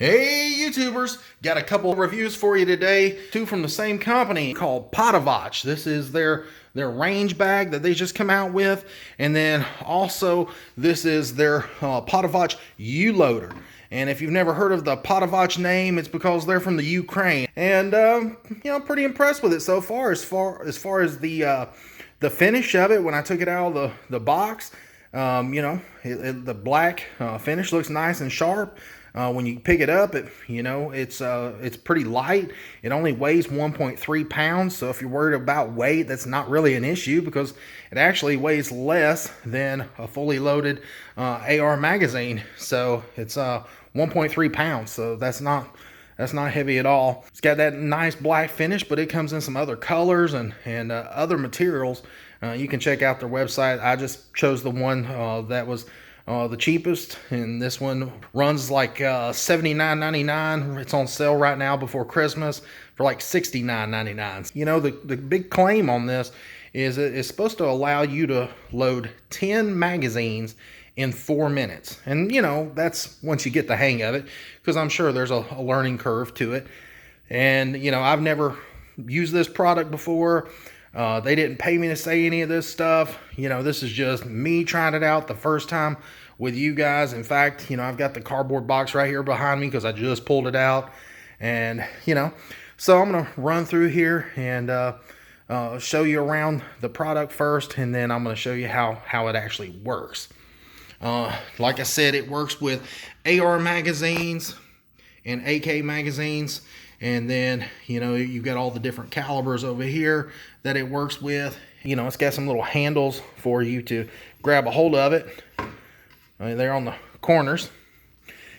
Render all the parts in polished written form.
Hey YouTubers, got a couple reviews for you today. Two from the same company called Podavach. This is their range bag that they just come out with. And then also this is their Podavach U-Loader. And if you've never heard of the Podavach name, it's because they're from the Ukraine. And pretty impressed with it so far. As far as the finish of it, when I took it out of the box, the black finish looks nice and sharp. When you pick it up, it's pretty light. It only weighs 1.3 pounds. So if you're worried about weight, that's not really an issue because it actually weighs less than a fully loaded AR magazine. So it's 1.3 pounds. So that's not heavy at all. It's got that nice black finish, but it comes in some other colors and other materials. You can check out their website. I just chose the one that was the cheapest, and this one runs like $79.99. It's on sale right now before Christmas for like $69.99. You know, the big claim on this is it's supposed to allow you to load 10 magazines in 4 minutes. And that's once you get the hang of it, because I'm sure there's a learning curve to it. And I've never used this product before. They didn't pay me to say any of this stuff. This is just me trying it out the first time with you guys. In fact, I've got the cardboard box right here behind me because I just pulled it out. And, so I'm going to run through here and show you around the product first. And then I'm going to show you how it actually works. Like I said, it works with AR magazines and AK magazines. And then, you've got all the different calibers over here that it works with. It's got some little handles for you to grab a hold of it. They're on the corners.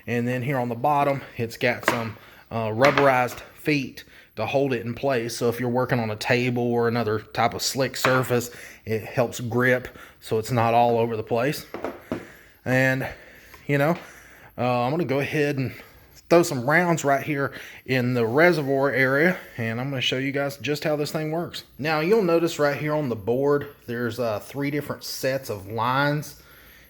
And then here on the bottom, it's got some rubberized feet to hold it in place. So if you're working on a table or another type of slick surface, it helps grip so it's not all over the place. And, I'm going to go ahead and throw some rounds right here in the reservoir area, and I'm going to show you guys just how this thing works. Now you'll notice right here on the board there's 3 different sets of lines,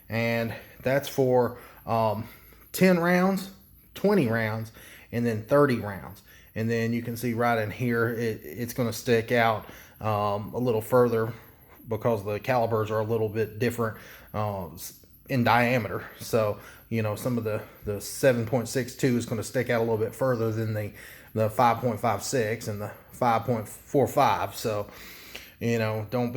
and that's for 10 rounds, 20 rounds, and then 30 rounds. And then you can see right in here it's going to stick out a little further because the calibers are a little bit different in diameter. So some of the 7.62 is going to stick out a little bit further than the 5.56 and the 5.45. So don't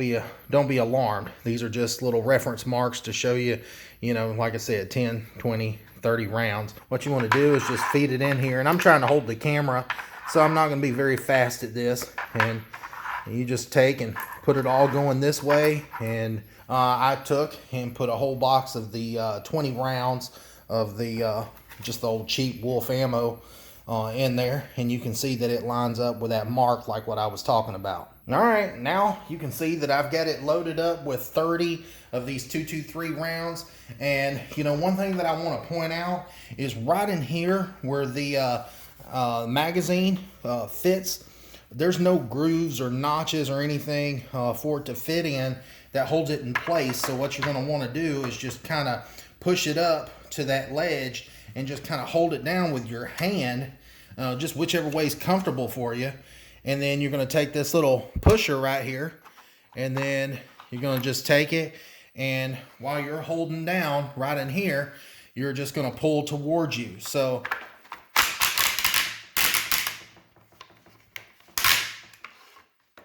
be alarmed. These are just little reference marks to show you, like I said, 10, 20, 30 rounds. What you want to do is just feed it in here, and I'm trying to hold the camera, so I'm not going to be very fast at this. And you just take and put it all going this way, and I took and put a whole box of the 20 rounds of the just the old cheap Wolf ammo in there, and you can see that it lines up with that mark like what I was talking about. All right, now you can see that I've got it loaded up with 30 of these 223 rounds. And one thing that I want to point out is right in here where the magazine fits, there's no grooves or notches or anything for it to fit in that holds it in place. So what you're going to want to do is just kind of push it up to that ledge and just kind of hold it down with your hand, just whichever way is comfortable for you. And then you're going to take this little pusher right here, and then you're going to just take it, and while you're holding down right in here, you're just going to pull towards you. So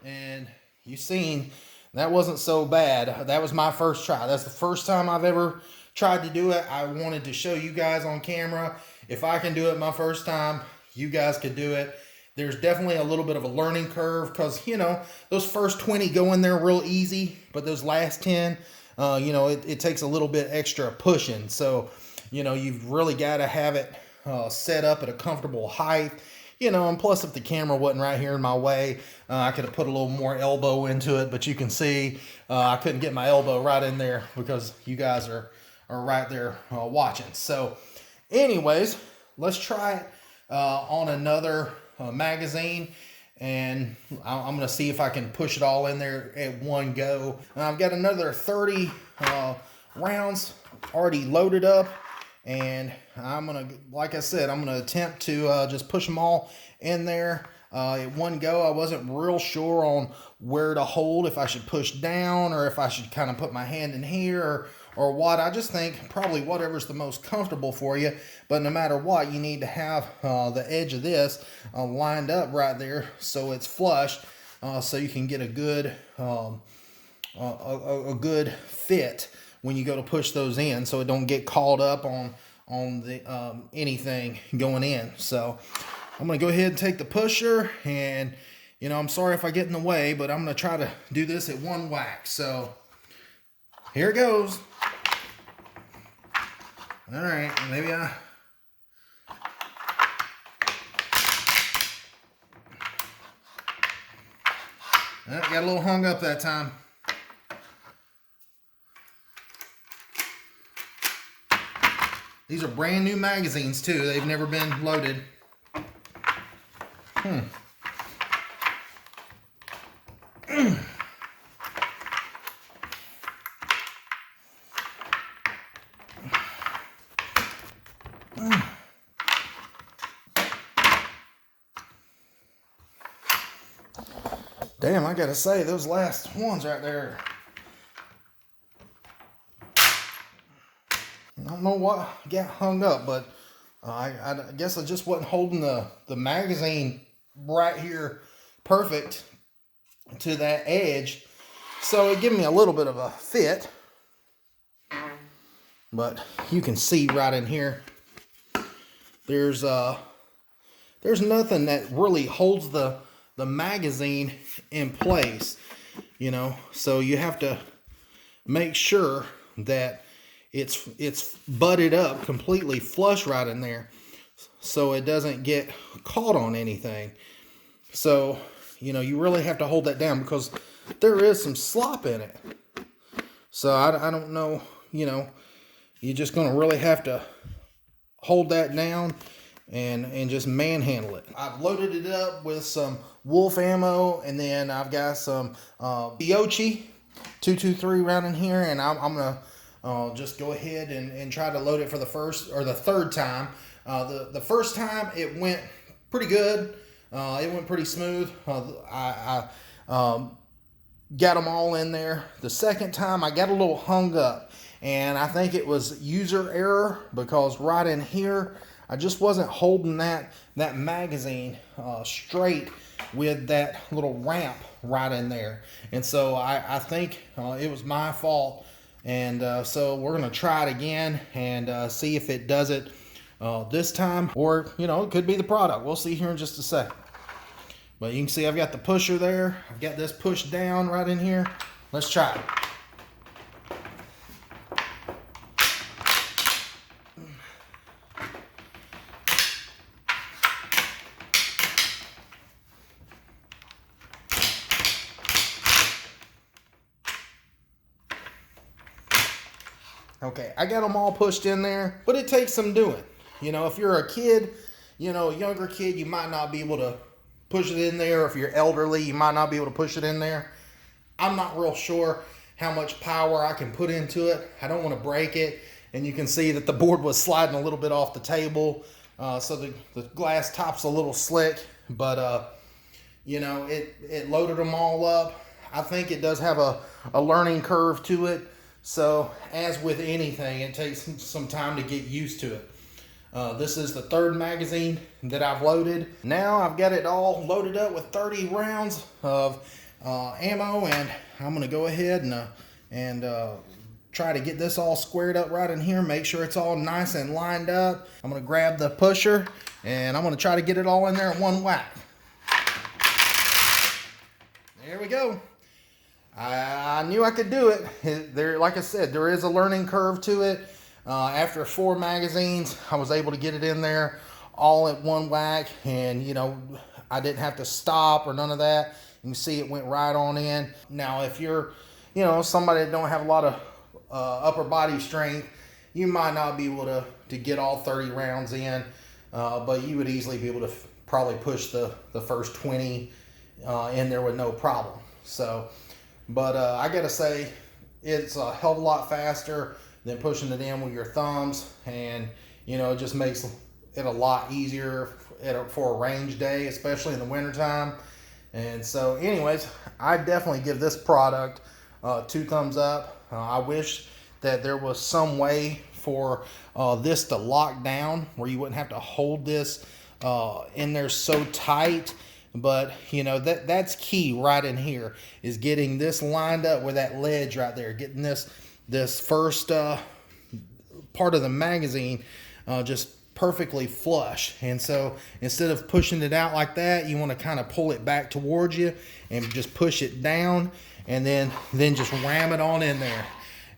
and you've seen that wasn't so bad. That was my first try. That's the first time I've ever tried to do it. I wanted to show you guys on camera. If I can do it my first time, you guys could do it. There's definitely a little bit of a learning curve because, those first 20 go in there real easy, but those last 10, it takes a little bit extra pushing. So, you've really got to have it set up at a comfortable height. And plus if the camera wasn't right here in my way, I could have put a little more elbow into it, but you can see I couldn't get my elbow right in there because you guys are right there watching. So anyways, let's try it on another magazine, and I'm going to see if I can push it all in there at one go. I've got another 30 rounds already loaded up And I'm gonna, like I said, I'm gonna attempt to just push them all in there at one go. I wasn't real sure on where to hold, if I should push down or if I should kind of put my hand in here or what. I just think probably whatever's the most comfortable for you. But no matter what, you need to have the edge of this lined up right there so it's flush, so you can get a good a good fit when you go to push those in, so it don't get caught up on the anything going in. So I'm gonna go ahead and take the pusher, and I'm sorry if I get in the way, but I'm gonna try to do this at one whack. So here it goes. All right, maybe I got a little hung up that time. These are brand new magazines too. They've never been loaded. Damn, I gotta say, those last ones right there, I don't know what got hung up, but I guess I just wasn't holding the magazine right here perfect to that edge. So it gave me a little bit of a fit. But you can see right in here, there's nothing that really holds the magazine in place, so you have to make sure that it's butted up completely flush right in there so it doesn't get caught on anything. So you really have to hold that down because there is some slop in it. So I don't know, you're just going to really have to hold that down and just manhandle it. I've loaded it up with some wolf ammo, and then I've got some Biochi 223 round in here, and I'm gonna just go ahead and try to load it for the first or the third time. The first time it went pretty good. It went pretty smooth. I got them all in there. The second time I got a little hung up, and I think it was user error because right in here I just wasn't holding that magazine straight with that little ramp right in there. And so I think it was my fault. And so we're going to try it again and see if it does it this time. Or, it could be the product. We'll see here in just a second. But you can see I've got the pusher there. I've got this pushed down right in here. Let's try it. Okay, I got them all pushed in there, but it takes some doing. If you're a kid, younger kid, you might not be able to push it in there. If you're elderly, you might not be able to push it in there. I'm not real sure how much power I can put into it. I don't want to break it. And you can see that the board was sliding a little bit off the table. So the glass top's a little slick, but it loaded them all up. I think it does have a learning curve to it. So as with anything, it takes some time to get used to it. This is the third magazine that I've loaded. Now I've got it all loaded up with 30 rounds of ammo, and I'm going to go ahead and try to get this all squared up right in here. Make sure it's all nice and lined up. I'm going to grab the pusher, and I'm going to try to get it all in there in one whack. There we go. I knew I could do it. Like I said, there is a learning curve to it. After 4 magazines, I was able to get it in there all at one whack, and I didn't have to stop or none of that. You can see it went right on in. Now, if you're, somebody that don't have a lot of upper body strength, you might not be able to get all 30 rounds in, but you would easily be able to probably push the first 20 in there with no problem. So. But I gotta say, it's a hell of a lot faster. than pushing it in with your thumbs. And you know, it just makes it a lot easier for a range day, especially in the wintertime. And so anyways, I definitely give this product 2 thumbs up. I wish that there was some way for this to lock down where you wouldn't have to hold this in there so tight. But you know, that's key right in here, is getting this lined up with that ledge right there, getting this first part of the magazine just perfectly flush. And so instead of pushing it out like that, you want to kind of pull it back towards you and just push it down, and then just ram it on in there.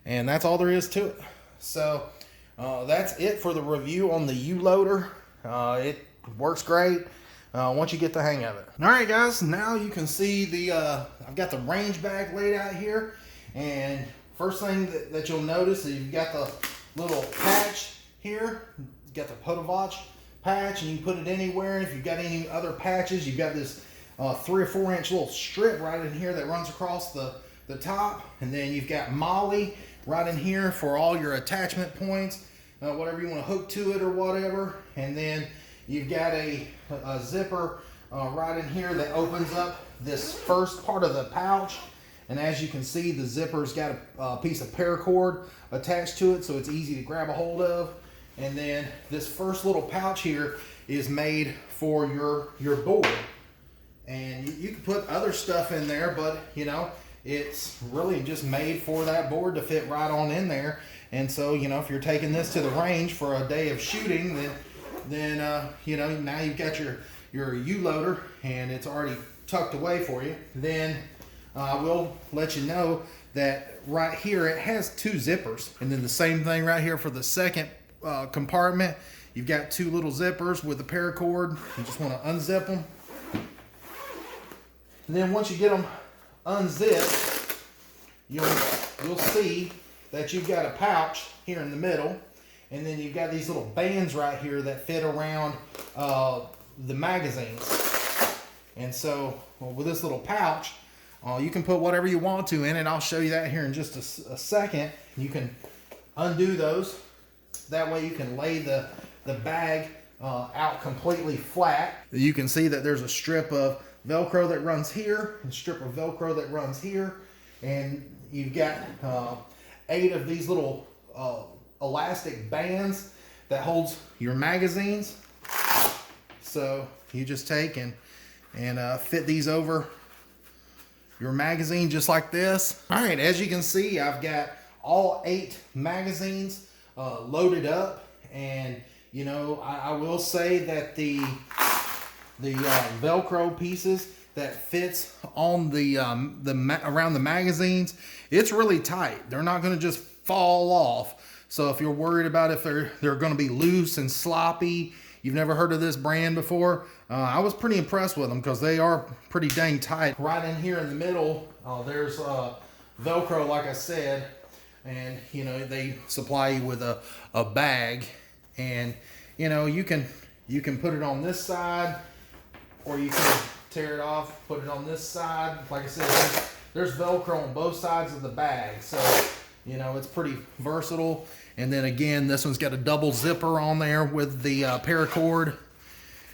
And that's all there is to it. So that's it for the review on the U-loader. It works great once you get the hang of it. All right, guys, now you can see the I've got the range bag laid out here. And first thing that you'll notice is you've got the little patch here. You've got the Podavach patch, and you can put it anywhere. If you've got any other patches, you've got this 3 or 4 inch little strip right in here that runs across the top. And then you've got Molly right in here for all your attachment points, whatever you want to hook to it or whatever. And then you've got a zipper right in here that opens up this first part of the pouch. And as you can see, the zipper's got a piece of paracord attached to it, so it's easy to grab a hold of. And then this first little pouch here is made for your board. And you can put other stuff in there, but you know, it's really just made for that board to fit right on in there. And so, you know, if you're taking this to the range for a day of shooting, then you know, now you've got your U-loader and it's already tucked away for you. Then I will let you know that right here it has 2 zippers, and then the same thing right here for the second compartment. You've got 2 little zippers with the paracord. You just want to unzip them. And then once you get them unzipped, you'll see that you've got a pouch here in the middle, and then you've got these little bands right here that fit around the magazines. And so with this little pouch, you can put whatever you want to in it. I'll show you that here in just a second. You can undo those. That way you can lay the bag out completely flat. You can see that there's a strip of Velcro that runs here, and a strip of Velcro that runs here. And you've got 8 of these little elastic bands that holds your magazines. So you just take and fit these over your magazine just like this. All right, as you can see, I've got all 8 magazines loaded up. And you know, I will say that the Velcro pieces that fits on around the magazines, it's really tight. They're not going to just fall off. So if you're worried about if they're going to be loose and sloppy, you've never heard of this brand before, I was pretty impressed with them because they are pretty dang tight. Right in here in the middle, there's Velcro, like I said, and you know, they supply you with a bag, and you know, you can put it on this side, or you can tear it off, put it on this side. Like I said, there's Velcro on both sides of the bag, so you know, it's pretty versatile. And then again, this one's got a double zipper on there with the paracord.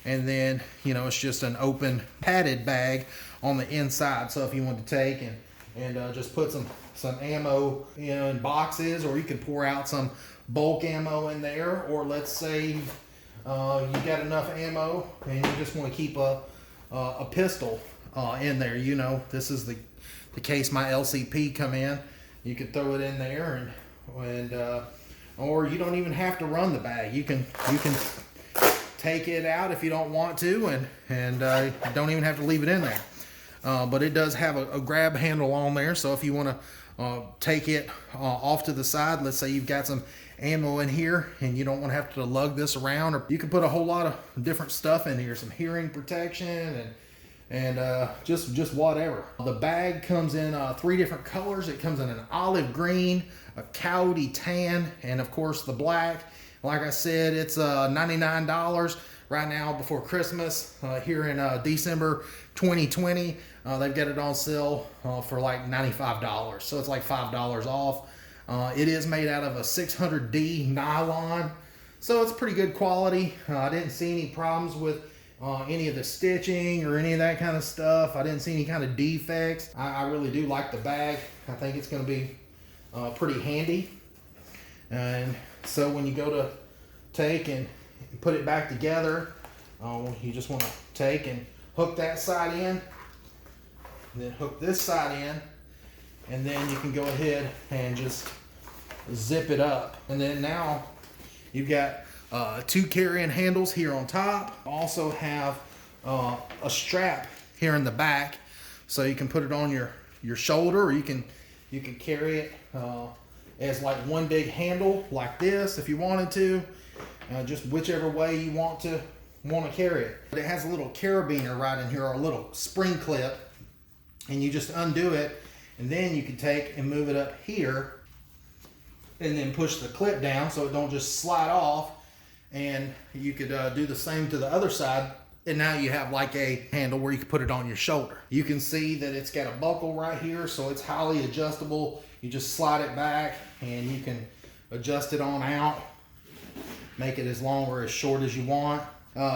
And then, you know, it's just an open padded bag on the inside. So if you want to take and just put some ammo, you know, in boxes, or you could pour out some bulk ammo in there, or let's say you got enough ammo and you just want to keep a pistol in there. You know, this is the case my LCP come in. You could throw it in there, and or you don't even have to run the bag. You can take it out if you don't want to, and don't even have to leave it in there. But it does have a grab handle on there, so if you want to take it off to the side, let's say you've got some ammo in here and you don't want to have to lug this around, or you can put a whole lot of different stuff in here, some hearing protection and just whatever. The bag comes in 3 different colors. It comes in an olive green, a coyote tan, and of course the black. Like I said, it's $99 right now before Christmas here in December 2020. They've got it on sale for like $95, so it's like $5 off. It is made out of a 600D nylon, so it's pretty good quality. I didn't see any problems with any of the stitching or any of that kind of stuff. I didn't see any kind of defects. I really do like the bag. I think it's going to be pretty handy. And so when you go to take and put it back together, you just want to take and hook that side in, and then hook this side in, and then you can go ahead and just zip it up. And then now you've got 2 carrying handles here on top. Also have a strap here in the back, so you can put it on your shoulder, or you can carry it as like one big handle like this if you wanted to. Just whichever way you want to carry it. But it has a little carabiner right in here, or a little spring clip, and you just undo it, and then you can take and move it up here, and then push the clip down so it don't just slide off. And you could do the same to the other side, and now you have like a handle where you can put it on your shoulder. You can see that it's got a buckle right here, so it's highly adjustable. You just slide it back and you can adjust it on out, make it as long or as short as you want.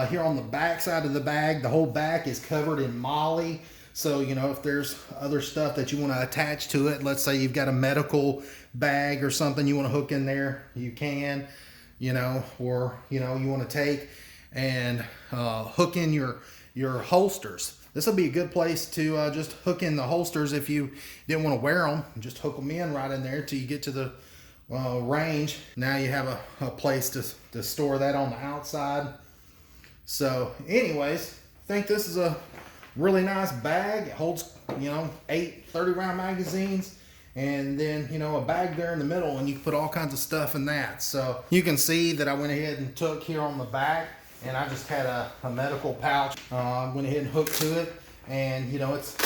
Here on the back side of the bag, the whole back is covered in moly. So, you know, if there's other stuff that you want to attach to it, let's say you've got a medical bag or something you want to hook in there, you can, you know, or, you know, you want to take and hook in your holsters. This will be a good place to just hook in the holsters if you didn't want to wear them. Just hook them in right in there till you get to the range. Now you have a place to store that on the outside. So anyways, I think this is a really nice bag. It holds, you know, 8 30-round magazines, and then, you know, a bag there in the middle, and you can put all kinds of stuff in that. So you can see that I went ahead and took here on the back, and I just had a medical pouch. Went ahead and hooked to it, and, you know, it's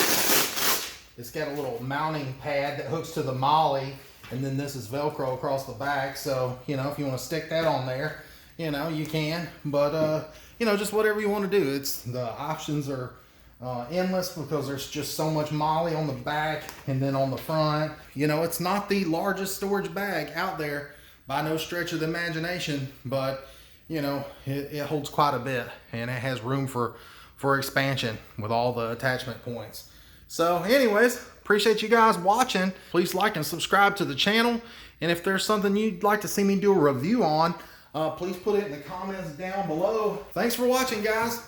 got a little mounting pad that hooks to the molly, and then this is Velcro across the back. So, you know, if you want to stick that on there, you know, you can. But you know, just whatever you want to do. The options are endless, because there's just so much moly on the back and then on the front. You know, it's not the largest storage bag out there by no stretch of the imagination, but, you know, it holds quite a bit, and it has room for expansion with all the attachment points. So anyways, appreciate you guys watching. Please like and subscribe to the channel, and if there's something you'd like to see me do a review on, please put it in the comments down below. Thanks for watching, guys.